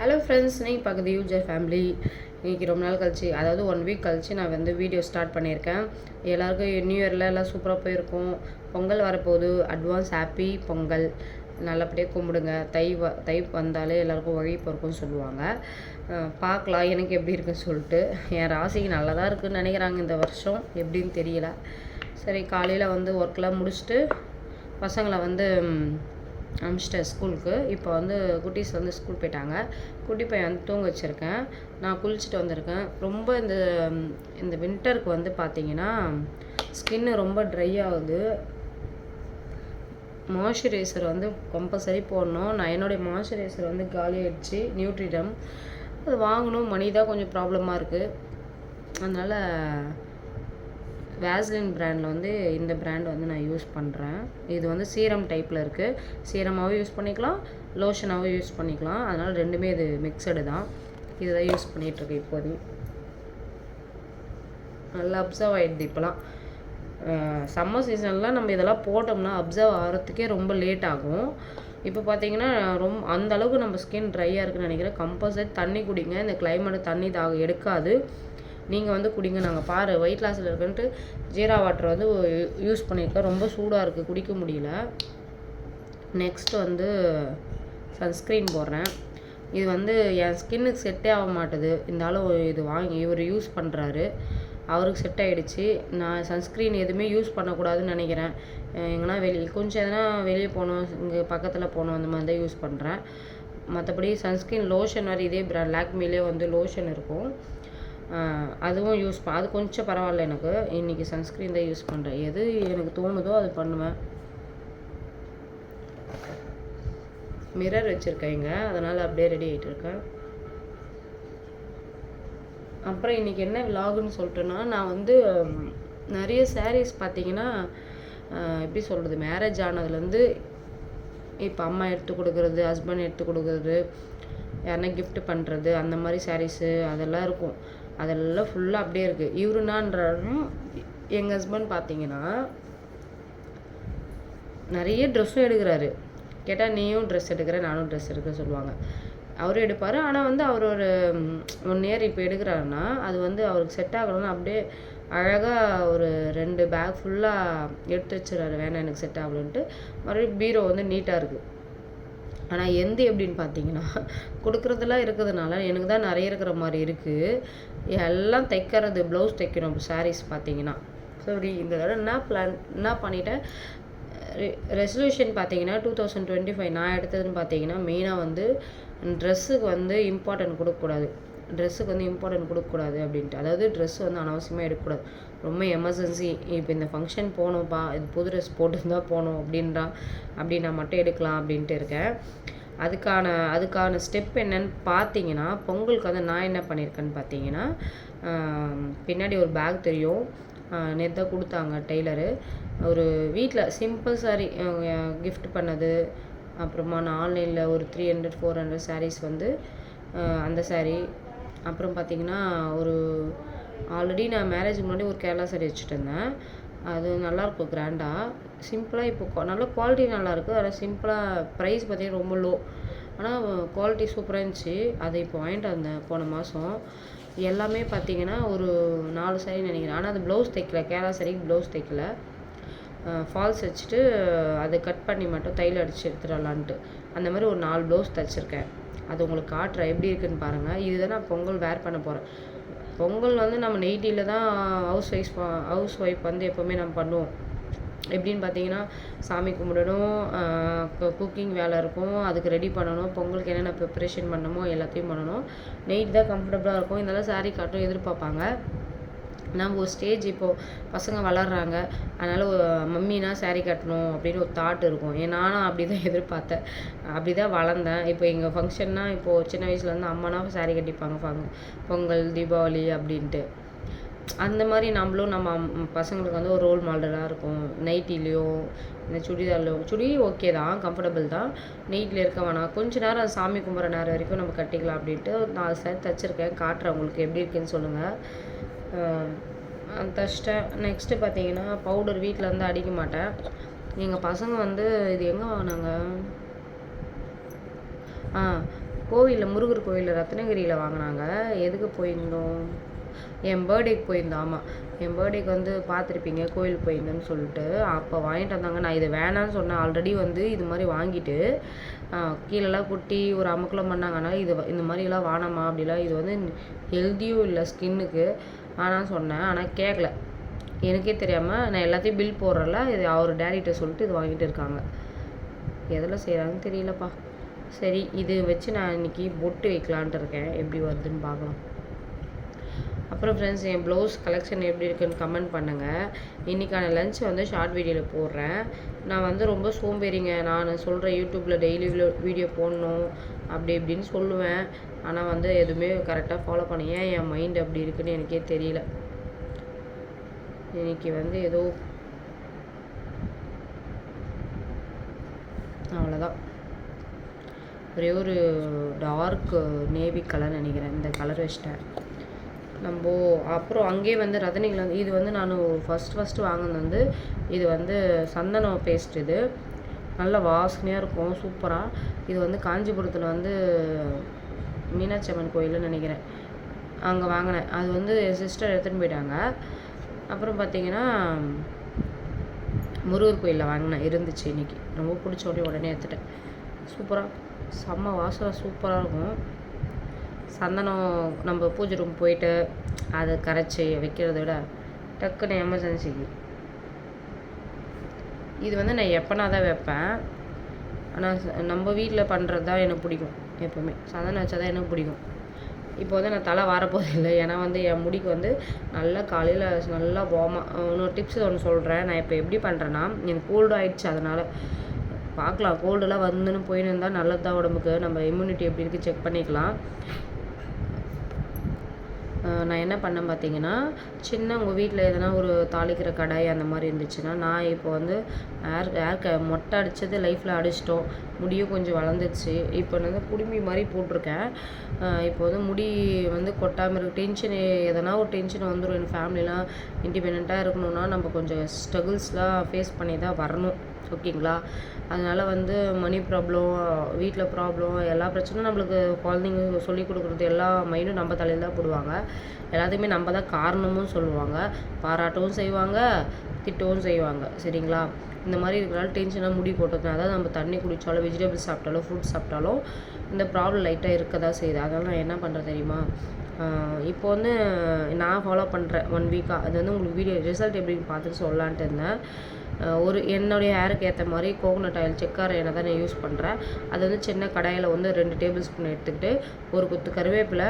Hello friends, நீங்கள் பார்க்குறது user family. இன்றைக்கி ரொம்ப நாள் கழிச்சு, அதாவது 1 வீக் கழிச்சு நான் வந்து வீடியோ ஸ்டார்ட் பண்ணியிருக்கேன். எல்லாருக்கும் நியூ இயரில் எல்லாம் சூப்பராக போயிருக்கும். பொங்கல் வரப்போகுது. Advance happy Pongal. நல்லபடியாக கும்பிடுங்க. தை வந்தாலே எல்லாருக்கும் வழி பிறக்கும்னு சொல்லுவாங்க. பார்க்கலாம் எனக்கு எப்படி இருக்குன்னு சொல்லிட்டு. என் ராசிக்கு நல்லா தான் இருக்குதுன்னு நினைக்கிறாங்க இந்த வருஷம், எப்படின்னு தெரியல. சரி, காலையில் வந்து ஒர்க்கெலாம் முடிச்சுட்டு பசங்களை வந்து அனுப்பிச்சிட்டேன் ஸ்கூலுக்கு. இப்போ வந்து குட்டீஸ் வந்து ஸ்கூல் போயிட்டாங்க. குட்டி பையன் வந்து தூங்க வச்சுருக்கேன். நான் குளிச்சுட்டு வந்திருக்கேன். ரொம்ப இந்த வின்டருக்கு வந்து பார்த்திங்கன்னா ஸ்கின்னு ரொம்ப ட்ரை ஆகுது. மாய்ஸ்சரைசர் வந்து கம்பல்சரி போடணும். நான் என்னுடைய மாய்ஸ்சரைசர் வந்து காலி ஆகிடுச்சு, நியூட்ரிடம். அது வாங்கணும், மணி தான் கொஞ்சம் ப்ராப்ளமாக இருக்குது. அதனால் வேஸ்லின் பிராண்டில் வந்து இந்த பிராண்ட் வந்து நான் யூஸ் பண்ணுறேன். இது வந்து சீரம் டைப்பில் இருக்குது. சீரமாகவும் யூஸ் பண்ணிக்கலாம், லோஷனாகவும் யூஸ் பண்ணிக்கலாம். அதனால் ரெண்டுமே இது மிக்சடு தான். இதுதான் யூஸ் பண்ணிகிட்ருக்கேன் இப்போதைக்கு. நல்லா அப்சர்வ் ஆகிடுது இப்போலாம். சம்மர் சீசன்லாம் நம்ம இதெல்லாம் போட்டோம்னா அப்சர்வ் ஆகிறதுக்கே ரொம்ப லேட் ஆகும். இப்போ பார்த்தீங்கன்னா அந்த அளவுக்கு நம்ம ஸ்கின் ட்ரையாக இருக்குன்னு நினைக்கிறேன். கம்பல்சரி தண்ணி குடிங்க. இந்த கிளைமேட் தண்ணி எடுக்காது. நீங்கள் வந்து குடிங்க. நாங்கள் பாரு வெயிட் லாஸில் இருக்குன்ட்டு ஜீரா வாட்டர் வந்து யூஸ் பண்ணியிருக்கேன். ரொம்ப சூடாக இருக்குது, குடிக்க முடியல. நெக்ஸ்ட் வந்து சன்ஸ்க்ரீன் போடுறேன். இது வந்து என் ஸ்கின்னுக்கு செட்டே ஆக மாட்டுது. இருந்தாலும் இது வாங்கி இவர் யூஸ் பண்ணுறாரு, அவருக்கு செட் ஆகிடுச்சு. நான் சன்ஸ்க்ரீன் எதுவுமே யூஸ் பண்ணக்கூடாதுன்னு நினைக்கிறேன். எங்கன்னா கொஞ்சம் எதனா வெளியே போகணும், இங்கே பக்கத்தில் போகணும், அந்த மாதிரி தான் யூஸ் பண்ணுறேன். மற்றபடி சன்ஸ்க்ரீன் லோஷன் வேறு இதே பிராண்ட் லாக்மிலே வந்து லோஷன் இருக்கும், அதுவும் அது கொஞ்சம் பரவாயில்ல. எனக்கு இன்றைக்கி சன்ஸ்க்ரீன் தான் யூஸ் பண்ணுறேன். எது எனக்கு தோணுதோ அது பண்ணுவேன். மிரர் வச்சுருக்கேங்க, அதனால் அப்படியே ரெடி ஆகிட்டு இருக்கேன். அப்புறம் இன்றைக்கி என்ன விலாகுன்னு சொல்லிட்டேன்னா, நான் வந்து நிறைய சாரீஸ் பார்த்தீங்கன்னா எப்படி சொல்கிறது, மேரேஜ் ஆனதுலேருந்து இப்போ அம்மா எடுத்து கொடுக்குறது, ஹஸ்பண்ட் எடுத்து கொடுக்குறது, யாருன்னா கிஃப்ட் பண்ணுறது, அந்த மாதிரி சாரீஸு அதெல்லாம் இருக்கும். அதெல்லாம் ஃபுல்லாக அப்படியே இருக்குது. இவருனான்றாலும் எங்கள் ஹஸ்பண்ட் பார்த்தீங்கன்னா நிறைய ட்ரெஸ்ஸும் எடுக்கிறாரு. கேட்டால் நீயும் ட்ரெஸ் எடுக்கிற, நானும் ட்ரெஸ் எடுக்க சொல்லுவாங்க. அவரும் எடுப்பார். ஆனால் வந்து அவர் ஒரு 1 இயர் இப்போ எடுக்கிறாருன்னா அது வந்து அவருக்கு செட் ஆகணும்னு அப்படியே அழகாக ஒரு 2 பேக் ஃபுல்லாக எடுத்து வச்சுறாரு. வேணாம் எனக்கு செட் ஆகலன்ட்டு. மறுபடியும் பீரோ வந்து நீட்டாக இருக்குது. ஆனால் எப்படின்னு பார்த்தீங்கன்னா கொடுக்குறதெல்லாம் இருக்கிறதுனால எனக்கு தான் நிறைய இருக்கிற மாதிரி இருக்குது. எல்லாம் தைக்கிறது, ப்ளவுஸ் தைக்கணும் சாரீஸ் பார்த்தீங்கன்னா. சரி, இந்த தடவை என்ன பண்ணிட்டேன், ரெசல்யூஷன் பார்த்தீங்கன்னா 2025 நான் எடுத்ததுன்னு பார்த்தீங்கன்னா மெயினாக வந்து ட்ரெஸ்ஸுக்கு வந்து இம்பார்ட்டன்ட் கொடுக்கக்கூடாது. அப்படின்ட்டு. அதாவது ட்ரெஸ்ஸு வந்து அனாவசியமாக எடுக்கக்கூடாது. ரொம்ப எமர்ஜென்சி, இப்போ இந்த ஃபங்க்ஷன் போகணும்ப்பா, இது புது ட்ரெஸ் போட்டுருந்தா போகணும் அப்படின்னா மட்டும் எடுக்கலாம் அப்படின்ட்டு இருக்கேன். அதுக்கான ஸ்டெப் என்னன்னு பார்த்தீங்கன்னா, பொங்கலுக்கு வந்து நான் என்ன பண்ணியிருக்கேன்னு பார்த்தீங்கன்னா, பின்னாடி ஒரு பேக் தெரியும், நேற்று தான் கொடுத்தாங்க டெய்லரு. ஒரு வீட்டில் சிம்பிள் சாரீ கிஃப்ட் பண்ணது. அப்புறமா நான் ஆன்லைனில் ஒரு 300-400 சாரீஸ் வந்து அந்த சாரீ. அப்புறம் பார்த்திங்கன்னா ஆல்ரெடி நான் மேரேஜுக்கு முன்னாடி ஒரு கேரளா சாரீ வச்சுட்டு இருந்தேன். அது நல்லாயிருக்கும், கிராண்டாக சிம்பிளாக. இப்போ நல்ல குவாலிட்டி நல்லாயிருக்கு. ஆனால் சிம்பிளாக ப்ரைஸ் பார்த்திங்கன்னா ரொம்ப லோ, ஆனால் குவாலிட்டி சூப்பராக இருந்துச்சு. அதை இப்போ வாங்கிட்டு வந்தேன் போன மாதம். எல்லாமே பார்த்திங்கன்னா ஒரு 4 சாரீ நினைக்கிறேன். ஆனால் அது ப்ளவுஸ் தைக்கல, கேரளா சாரீக்கு ப்ளவுஸ் தைக்கல. ஃபால்ஸ் வச்சுட்டு அதை கட் பண்ணி மட்டும் தையல் அடித்து எடுத்துடலான்ட்டு அந்த மாதிரி ஒரு 4 ப்ளவுஸ் தைச்சிருக்கேன். அது உங்களுக்கு காட்டுறேன் எப்படி இருக்குதுன்னு பாருங்கள். இதுதான் நான் பொங்கல் வேர் பண்ண போகிறேன். பொங்கல் வந்து நம்ம நைட்டியில் தான் ஹவுஸ் ஒய்ஃப் வந்து எப்போவுமே நம்ம பண்ணுவோம். எப்படின்னு பார்த்தீங்கன்னா, சாமி கும்பிடணும், குக்கிங் வேலை இருக்கும், அதுக்கு ரெடி பண்ணணும், பொங்கலுக்கு என்னென்ன ப்ரிப்ரேஷன் பண்ணணுமோ எல்லாத்தையும் பண்ணணும். நைட் தான் கம்ஃபர்டபுளாக இருக்கும். இதெல்லாம் சாரீ காட்டும் எதிர்பார்ப்பாங்க. நம்ம ஒரு ஸ்டேஜ் இப்போது பசங்க வளர்கிறாங்க, அதனால் மம்மினா சாரீ கட்டணும் அப்படின்னு ஒரு தாட் இருக்கும். நானும் அப்படி தான் எதிர்பார்த்தேன், அப்படி தான் வளர்ந்தேன். இப்போ எங்கள் ஃபங்க்ஷன்னா இப்போது சின்ன வயசுலேருந்து அம்மானா சாரீ கட்டிப்பாங்க பொங்கல், தீபாவளி அப்படின்ட்டு. அந்த மாதிரி நம்மளும் நம்ம பசங்களுக்கு வந்து ஒரு ரோல் மாடலாக இருக்கும். நைட்டிலையும் இந்த சுடிதார்லையும், சுடி ஓகே தான், கம்ஃபர்டபுள் தான். நைட்டில் இருக்க வேணாம், கொஞ்சம் நேரம் சாமி கும்பிட்ற நேரம் வரைக்கும் நம்ம கட்டிக்கலாம் அப்படின்ட்டு ஒரு 4 சாரீ தைச்சிருக்கேன். காட்டுறேன் உங்களுக்கு எப்படி இருக்குன்னு சொல்லுங்கள். தைச்சிட்டேன். நெக்ஸ்ட்டு பார்த்தீங்கன்னா, பவுடர் வீட்டில் வந்து அடிக்க மாட்டேன். எங்கள் பசங்க வந்து இது எங்கே வாங்கினாங்க, கோவிலில் முருகர் கோவிலில் ரத்னகிரியில் வாங்கினாங்க. எதுக்கு போயிருந்தோம், என் பர்த்டேக்கு போயிருந்தோம். ஆமாம், என் பர்த்டேக்கு வந்து பார்த்துருப்பீங்க கோவிலுக்கு போயிருந்தேன்னு சொல்லிட்டு. அப்போ வாங்கிட்டு வந்தாங்க. நான் இது வேணான்னு சொன்னேன். ஆல்ரெடி வந்து இது மாதிரி வாங்கிட்டு கீழெல்லாம் கொட்டி ஒரு அமுக்கலம் பண்ணாங்க. அதனால் இது இந்த மாதிரிலாம் வானாமா அப்படிலாம், இது வந்து ஹெல்த்தியும் இல்லை ஸ்கின்னுக்கு, ஆனால் சொன்னேன். ஆனால் கேட்கல. எனக்கே தெரியாமல் நான் எல்லாத்தையும் பில் போடுறல, இது அவர் டேடிகிட்ட சொல்லிட்டு இது வாங்கிட்டு இருக்காங்க. எதில் செய்கிறாங்கன்னு தெரியலப்பா. சரி, இது வச்சு நான் இன்றைக்கி பொட்டு வைக்கலான்ட்டு இருக்கேன். எப்படி வருதுன்னு பார்க்கலாம். அப்புறம் ஃப்ரெண்ட்ஸ், என் ப்ளவுஸ் கலெக்ஷன் எப்படி இருக்குன்னு கமெண்ட் பண்ணுங்கள். இன்றைக்கான லஞ்ச் வந்து ஷார்ட் வீடியோவில் போடுறேன். நான் வந்து ரொம்ப சோம்பேறிங்க. நான் சொல்கிறேன் யூடியூப்பில் டெய்லி வீடியோ போடணும் அப்படி இப்படின்னு சொல்லுவேன். ஆனால் வந்து எதுவுமே கரெக்டாக ஃபாலோ பண்ண, ஏன் என் மைண்ட் அப்படி இருக்குன்னு எனக்கே தெரியல. இன்றைக்கி வந்து ஏதோ அவ்வளோதான். ஒரே ஒரு டார்க் நேவி கலர் நினைக்கிறேன், இந்த கலர் வச்சிட்டேன் நம்ம. அப்புறம் அங்கேயே வந்து ரதனிகள் வந்து இது வந்து நான் ஃபஸ்ட்டு வாங்கினது வந்து இது வந்து சந்தனம் பேஸ்ட். இது நல்ல வாசனையாக இருக்கும், சூப்பராக. இது வந்து காஞ்சிபுரத்தில் வந்து மீனாட்சி அம்மன் கோயில்னு நினைக்கிறேன், அங்கே வாங்கினேன். அது வந்து என் சிஸ்டர் எடுத்துகிட்டு போயிட்டாங்க. அப்புறம் பார்த்திங்கன்னா முருகர் கோயிலில் வாங்கினேன், இருந்துச்சு இன்றைக்கி. ரொம்ப பிடிச்ச உடனே எடுத்துட்டேன். சூப்பராக செம்ம வாசனை சூப்பராக இருக்கும். சந்தனம் நம்ம பூஜை ரூம் போயிட்டு அதை கரைச்சி வைக்கிறத விட டக்குன்னு எமர்ஜென்சிக்கு இது வந்து நான் எப்போனா தான் வைப்பேன். ஆனால் நம்ம வீட்டில் பண்ணுறது தான் எனக்கு பிடிக்கும். எப்போவுமே சந்தனம் வச்சா தான் எனக்கு பிடிக்கும். இப்போ வந்து நான் தலை வரப்போது இல்லை, ஏன்னா வந்து என் முடிக்கு வந்து நல்லா காலையில் நல்லா வார்மாக. இன்னொரு டிப்ஸ் ஒன்று சொல்கிறேன். நான் இப்போ எப்படி பண்ணுறேன்னா, எனக்கு கோல்டு ஆகிடுச்சு, அதனால் பார்க்கலாம். கோல்டெல்லாம் வந்துன்னு போயின்னு இருந்தால் நல்லது தான் உடம்புக்கு. நம்ம இம்யூனிட்டி எப்படி இருக்குது செக் பண்ணிக்கலாம். நான் என்ன பண்ணேன் பார்த்தீங்கன்னா, சின்ன உங்கள் வீட்டில் எதனா ஒரு தாளிக்கிற கடாய் அந்த மாதிரி இருந்துச்சுன்னா, நான் இப்போ வந்து மொட்டை அடித்தது லைஃப்பில் அடிச்சிட்டோம். முடியும் கொஞ்சம் வளர்ந்துச்சு. இப்போ வந்து குடுமி மாதிரி போட்டிருக்கேன். இப்போ வந்து முடி வந்து கொட்டாமல் இருக்குது. டென்ஷன் எதனா ஒரு டென்ஷன் வந்துடும். என் ஃபேமிலிலாம் இண்டிபெண்ட்டாக இருக்கணும்னா நம்ம கொஞ்சம் ஸ்ட்ரகிள்ஸ்லாம் ஃபேஸ் பண்ணி தான் வரணும், ஓகேங்களா? அதனால் வந்து மணி ப்ராப்ளம், வீட்டில் ப்ராப்ளம், எல்லா பிரச்சனையும் நம்மளுக்கு குழந்தைங்க சொல்லிக் கொடுக்குறது எல்லா மைண்டும் நம்ம தலையில் தான் போடுவாங்க. எல்லாத்துக்குமே நம்ம தான் காரணமும் சொல்லுவாங்க, பாராட்டவும் செய்வாங்க, திட்டவும் செய்வாங்க, சரிங்களா? இந்த மாதிரி இருக்கிறனால டென்ஷனாக முடி கொட்டுறது. அதாவது நம்ம தண்ணி குடித்தாலும், வெஜிடபிள்ஸ் சாப்பிட்டாலும், ஃப்ரூட்ஸ் சாப்பிட்டாலும் இந்த ப்ராப்ளம் லைட்டாக இருக்க தான் செய்யுது. அதனால் நான் என்ன பண்ணுறேன் தெரியுமா, இப்போ வந்து நான் ஃபாலோ பண்ணுறேன் 1 வீக்காக. அது வந்து உங்களுக்கு வீடியோ ரிசல்ட் எப்படின்னு பார்த்துட்டு சொல்லலான்ட்டு இருந்தேன். என்னுடைய ஹேருக்கு ஏற்ற மாதிரி கோகோனட் ஆயில் செக்கார எண்ணெய் தான் நான் யூஸ் பண்ணுறேன். அது வந்து சின்ன கடாயில் வந்து 2 டேபிள் ஸ்பூன் எடுத்துக்கிட்டு ஒரு கொத்து கருவேப்பிலை,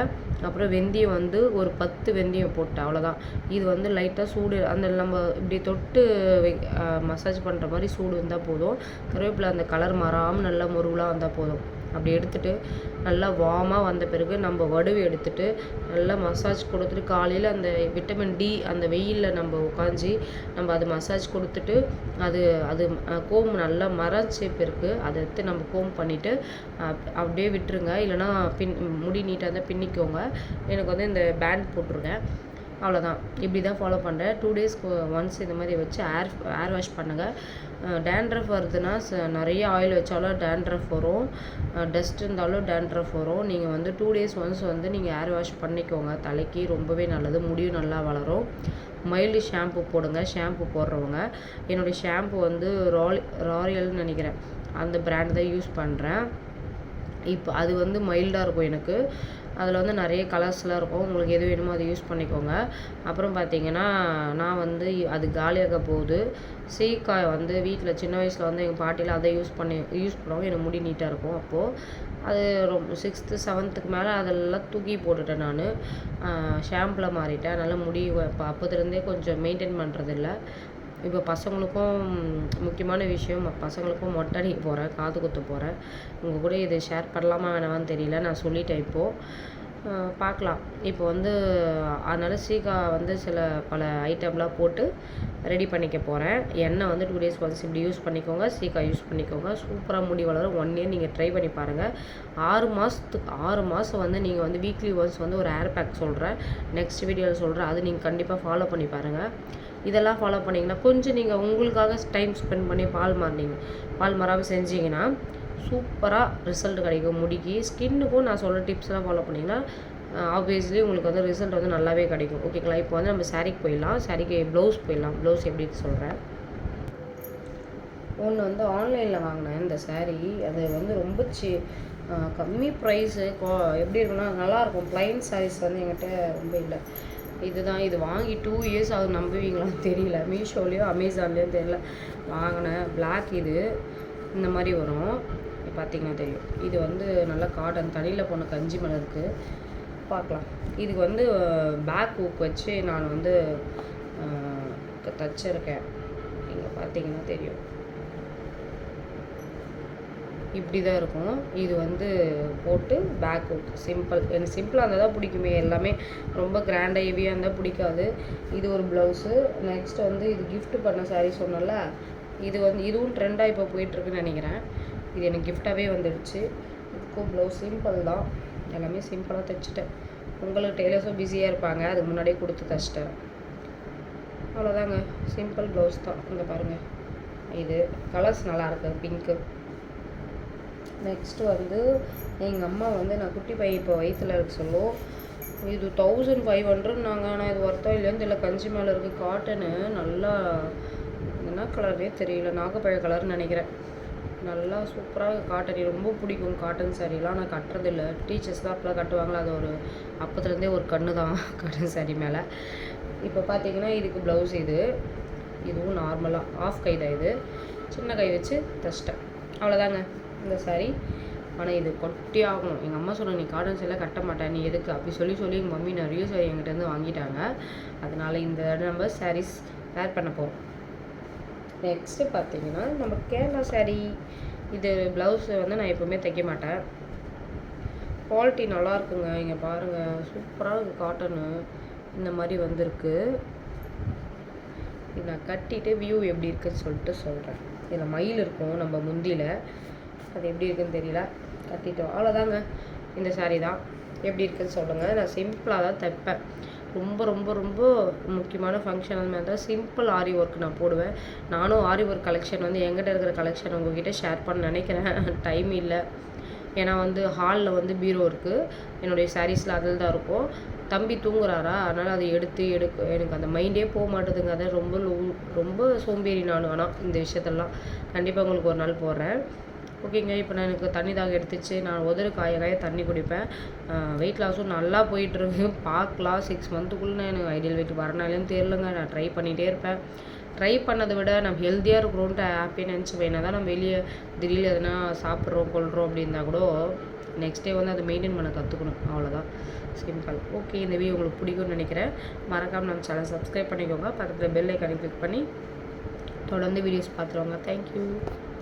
அப்புறம் வெந்தயம் வந்து ஒரு 10 வெந்தயம் போட்டேன், அவ்வளோதான். இது வந்து லைட்டாக சூடு, அந்த நம்ம இப்படி தொட்டு மசாஜ் பண்ணுற மாதிரி சூடு வந்தால் போதும். கருவேப்பிலை அந்த கலர் மாறாமல் நல்லா முருகலாக வந்தால் போதும். அப்படி எடுத்துகிட்டு நல்லா வார்மாக வந்த பிறகு நம்ம வடுவு எடுத்துகிட்டு நல்லா மசாஜ் கொடுத்துட்டு, காலையில் அந்த விட்டமின் டி அந்த வெயிலில் நம்ம உட்காந்து நம்ம அது மசாஜ் கொடுத்துட்டு, அது அது கோம் நல்லா மறைச்ச பிறகு அதை எடுத்து நம்ம கோம் பண்ணிவிட்டு அப்படியே விட்டுருங்க. இல்லைனா முடி நீட்டாக இருந்தால் பின்னிக்கோங்க. எனக்கு வந்து இந்த பேண்ட் போட்டிருக்கேன், அவ்வளோதான். இப்படி தான் ஃபாலோ பண்ணுறேன். 2 டேஸ்க்கு ஒன்ஸ் இந்த மாதிரி வச்சு ஏர் வாஷ் பண்ணுங்கள். டேண்ட்ரஃப் வருதுன்னா நிறைய ஆயில் வச்சாலும் டேண்ட்ரஃப் வரும், டஸ்ட் இருந்தாலும் டேண்ட்ரஃப் வரும். நீங்கள் வந்து 2 டேஸ் ஒன்ஸ் வந்து நீங்கள் ஏர் வாஷ் பண்ணிக்கோங்க. தலைக்கு ரொம்பவே நல்லது, முடியும் நல்லா வளரும். மைல்டு ஷாம்பு போடுங்க. ஷாம்பு போடுறவங்க, என்னுடைய ஷாம்பு வந்து ராரியல்னு நினைக்கிறேன், அந்த பிராண்ட் தான் யூஸ் பண்ணுறேன். இப்போ அது வந்து மைல்டாக இருக்கும் எனக்கு. அதில் வந்து நிறைய கலர்ஸ்லாம் இருக்கும். உங்களுக்கு எது வேணுமோ அதை யூஸ் பண்ணிக்கோங்க. அப்புறம் பார்த்தீங்கன்னா, நான் வந்து அது காலியாக போகுது. சீக்காய் வந்து வீட்டில் சின்ன வயசில் வந்து எங்கள் பாட்டியில் அதை யூஸ் பண்ணுவோம். எனக்கு முடி நீட்டாக இருக்கும். அப்போது அது ரொம்ப 6th 7th மேலே அதெல்லாம் தூக்கி போட்டுட்டேன். நான் ஷாம்பில் மாறிட்டேன். அதனால் முடி இப்போ அப்போதுலேருந்தே கொஞ்சம் மெயின்டைன் பண்ணுறதில்ல. இப்போ பசங்களுக்கும் முக்கியமான விஷயம், பசங்களுக்கும் மொட்டை அடிக்க போகிறேன், காது குத்த போகிறேன். உங்கள் கூட இது ஷேர் பண்ணலாமா வேணாமான்னு தெரியல, நான் சொல்லிட்டேன். இப்போது பார்க்கலாம். இப்போ வந்து அதனால் சீக்கா வந்து பல ஐட்டம்லாம் போட்டு ரெடி பண்ணிக்க போகிறேன். எண்ணெய் வந்து 2 டேஸ் ஒன்ஸ் இப்படி யூஸ் பண்ணிக்கோங்க. சீக்கா யூஸ் பண்ணிக்கோங்க. சூப்பராக முடி வளரும். 1 இயர் நீங்கள் ட்ரை பண்ணி பாருங்கள். 6 மாதம் வந்து நீங்கள் வந்து வீக்லி ஒன்ஸ் வந்து ஒரு ஹேர் பேக் சொல்கிறேன், நெக்ஸ்ட் வீடியோவில் சொல்கிறேன். அது நீங்கள் கண்டிப்பாக ஃபாலோ பண்ணி பாருங்கள். இதெல்லாம் ஃபாலோ பண்ணிங்கன்னா கொஞ்சம் நீங்கள் உங்களுக்காக டைம் ஸ்பெண்ட் பண்ணி பால் மாறாமல் செஞ்சீங்கன்னா சூப்பராக ரிசல்ட் கிடைக்கும் முடிக்கு. ஸ்கின்னுக்கும் நான் சொல்கிற டிப்ஸ்லாம் ஃபாலோ பண்ணிங்கன்னா ஆப்வியஸ்லி உங்களுக்கு வந்து ரிசல்ட் வந்து நல்லாவே கிடைக்கும். ஓகேங்களா? இப்போ வந்து நம்ம சாரீக்கு போயிடலாம். சாரீக்கு ப்ளவுஸ் போயிடலாம். ப்ளவுஸ் எப்படி சொல்கிறேன். ஒன்று வந்து ஆன்லைனில் வாங்கினேன் இந்த சாரீ. அது வந்து ரொம்ப கம்மி ப்ரைஸு. எப்படி இருக்குன்னா நல்லாயிருக்கும். ப்ளைன் சாரீஸ் வந்து என்கிட்ட ரொம்ப இல்லை. இதுதான். இது வாங்கி 2 இயர்ஸ் ஆகுது. நம்புவீங்களான்னு தெரியல. மீஷோலேயோ அமேசான்லேயும் தெரியல வாங்கினேன். பிளாக் இது இந்த மாதிரி வரும். பார்த்தீங்கன்னா தெரியும். இது வந்து நல்லா காட்டன் தண்ணியில் போன கஞ்சி மலர் இருக்குது. பார்க்கலாம். இதுக்கு வந்து பேக் ஹூக் வச்சு நான் வந்து தச்சிருக்கேன். இங்கே பார்த்தீங்கன்னா தெரியும். இப்படி தான் இருக்கும். இது வந்து போட்டு பேக் ஹூக் சிம்பிள். எனக்கு சிம்பிளாக இருந்தால் தான் பிடிக்குமே. எல்லாமே ரொம்ப கிராண்டாக ஹெவியாக இருந்தால் பிடிக்காது. இது ஒரு ப்ளவுஸு. நெக்ஸ்ட் வந்து இது கிஃப்ட் பண்ண சாரீ சொன்னல. இது வந்து இதுவும் ட்ரெண்டாக இப்போ போயிட்டுருக்குன்னு நினைக்கிறேன். இது எனக்கு கிஃப்டாகவே வந்துடுச்சு. இதுக்கும் ப்ளவுஸ் சிம்பிள் தான். எல்லாமே சிம்பிளாக தைச்சிட்டேன். உங்களுக்கு டெய்லர்ஸும் பிஸியாக இருப்பாங்க. அதுக்கு முன்னாடியே கொடுத்து தைச்சிட்டேன். அவ்வளோதாங்க. சிம்பிள் ப்ளவுஸ் தான். இங்கே பாருங்கள். இது கலர்ஸ் நல்லாயிருக்கு. பிங்க்கு. நெக்ஸ்ட்டு வந்து எங்கள் அம்மா வந்து நான் குட்டி பையன் இப்போ வயிற்றில் இருக்க சொல்லும். இது 1500நாங்க. ஆனால் இது ஒர்த்தோ இல்லைன்னு தெரியல. கஞ்சி மேலே இருக்குது. காட்டனு நல்லா என்ன கலர்னே தெரியல. நாகப்பழ கலர்னு நினைக்கிறேன். நல்லா சூப்பராக காட்டன் ரொம்ப பிடிக்கும். காட்டன் சாரீலாம் நான் கட்டுறதில்ல. டீச்சர்ஸ் தான் அப்போலாம் கட்டுவாங்களா. அது ஒரு அப்போத்துலேருந்தே ஒரு கண்ணு தான் காட்டன் சாரீ மேலே. இப்போ பார்த்தீங்கன்னா இதுக்கு ப்ளவுஸ் இதுவும் நார்மலாக ஆஃப் கை தான். இது சின்ன கை வச்சு தைச்சிட்டேன். அவ்வளோதாங்க இந்த சாரீ. ஆனால் இது கொட்டி ஆகணும். எங்கள் அம்மா சொன்னாங்க, நீ காட்டன் சாரீலாம் கட்ட மாட்டேன், நீ எதுக்கு அப்படி சொல்லி எங்கள் மம்மி நிறைய சாரீ எங்கிட்டேருந்து வாங்கிட்டாங்க. அதனால் இந்த நம்ம சாரீஸ் வேர் பண்ண போகிறோம். நெக்ஸ்ட்டு பார்த்தீங்கன்னா நம்ம கேரளா சாரீ. இது ப்ளவுஸு வந்து நான் எப்போவுமே தைக்க மாட்டேன். குவாலிட்டி நல்லாயிருக்குங்க. இங்கே பாருங்கள். சூப்பராக இருக்குது. காட்டனு இந்த மாதிரி வந்திருக்கு. இது நான் கட்டிட்டு வியூ எப்படி இருக்குதுன்னு சொல்லிட்டு சொல்கிறேன். இதில் மயில் இருக்கும் நம்ம முந்தியில். அது எப்படி இருக்குதுன்னு தெரியல. கட்டிட்டோம். அவ்வளோதாங்க. இந்த சாரீ தான். எப்படி இருக்குதுன்னு சொல்லுங்கள். நான் சிம்பிளாக தான் தைப்பேன். ரொம்ப ரொம்ப ரொம்ப முக்கியமான ஃபங்க்ஷன் அந்த மாதிரி தான் சிம்பிள் ஆரி ஒர்க் நான் போடுவேன். நானும் ஆரி ஒர்க் கலெக்ஷன் வந்து எங்கிட்ட இருக்கிற கலெக்ஷன் உங்ககிட்ட ஷேர் பண்ண நினைக்கிறேன். டைம் இல்லை. ஏன்னா வந்து ஹாலில் வந்து பீரோ இருக்குது. என்னுடைய சாரீஸில் அதில் தான் இருக்கும். தம்பி தூங்குறாரா, அதனால் அதை எனக்கு அந்த மைண்டே போக மாட்டேதுங்க. அதை ரொம்ப சோம்பேறி நான். ஆனால் இந்த விஷயத்தெல்லாம் கண்டிப்பாக உங்களுக்கு ஒரு நாள் போடுறேன். ஓகேங்க. இப்போ நான் எனக்கு தண்ணி தாக எடுத்துச்சு. நான் காய தண்ணி குடிப்பேன். வெயிட் லாஸும் நல்லா போயிட்டுருக்கு. பார்க்கலாம் 6 மந்த்துக்குள்ளே எனக்கு ஐடியல் வெயிட் வரனாலேயும் தெரிலங்க. நான் ட்ரை பண்ணிகிட்டே இருப்பேன். ட்ரை பண்ணதை விட நம்ம ஹெல்த்தியாக இருக்கிறோன்ட்டு ஹாப்பியாக நினச்சிப்பேன். என்ன தான் நம்ம வெளியே திடீர்னு எதனா சாப்பிட்றோம் கொள்கிறோம் அப்படின்னா கூட நெக்ஸ்ட் டே வந்து அதை மெயின்டைன் பண்ண கற்றுக்கணும். அவ்வளோதான். சிம்பிள். ஓகே. இந்த வீடியோ உங்களுக்கு பிடிக்கும்னு நினைக்கிறேன். மறக்காமல் நம்ம சேனல் சப்ஸ்கிரைப் பண்ணிக்கோங்க. பக்கத்தில் பெல் ஐக்கானை கிளிக் பண்ணி தொடர்ந்து வீடியோஸ் பார்த்துருவாங்க. தேங்க்யூ.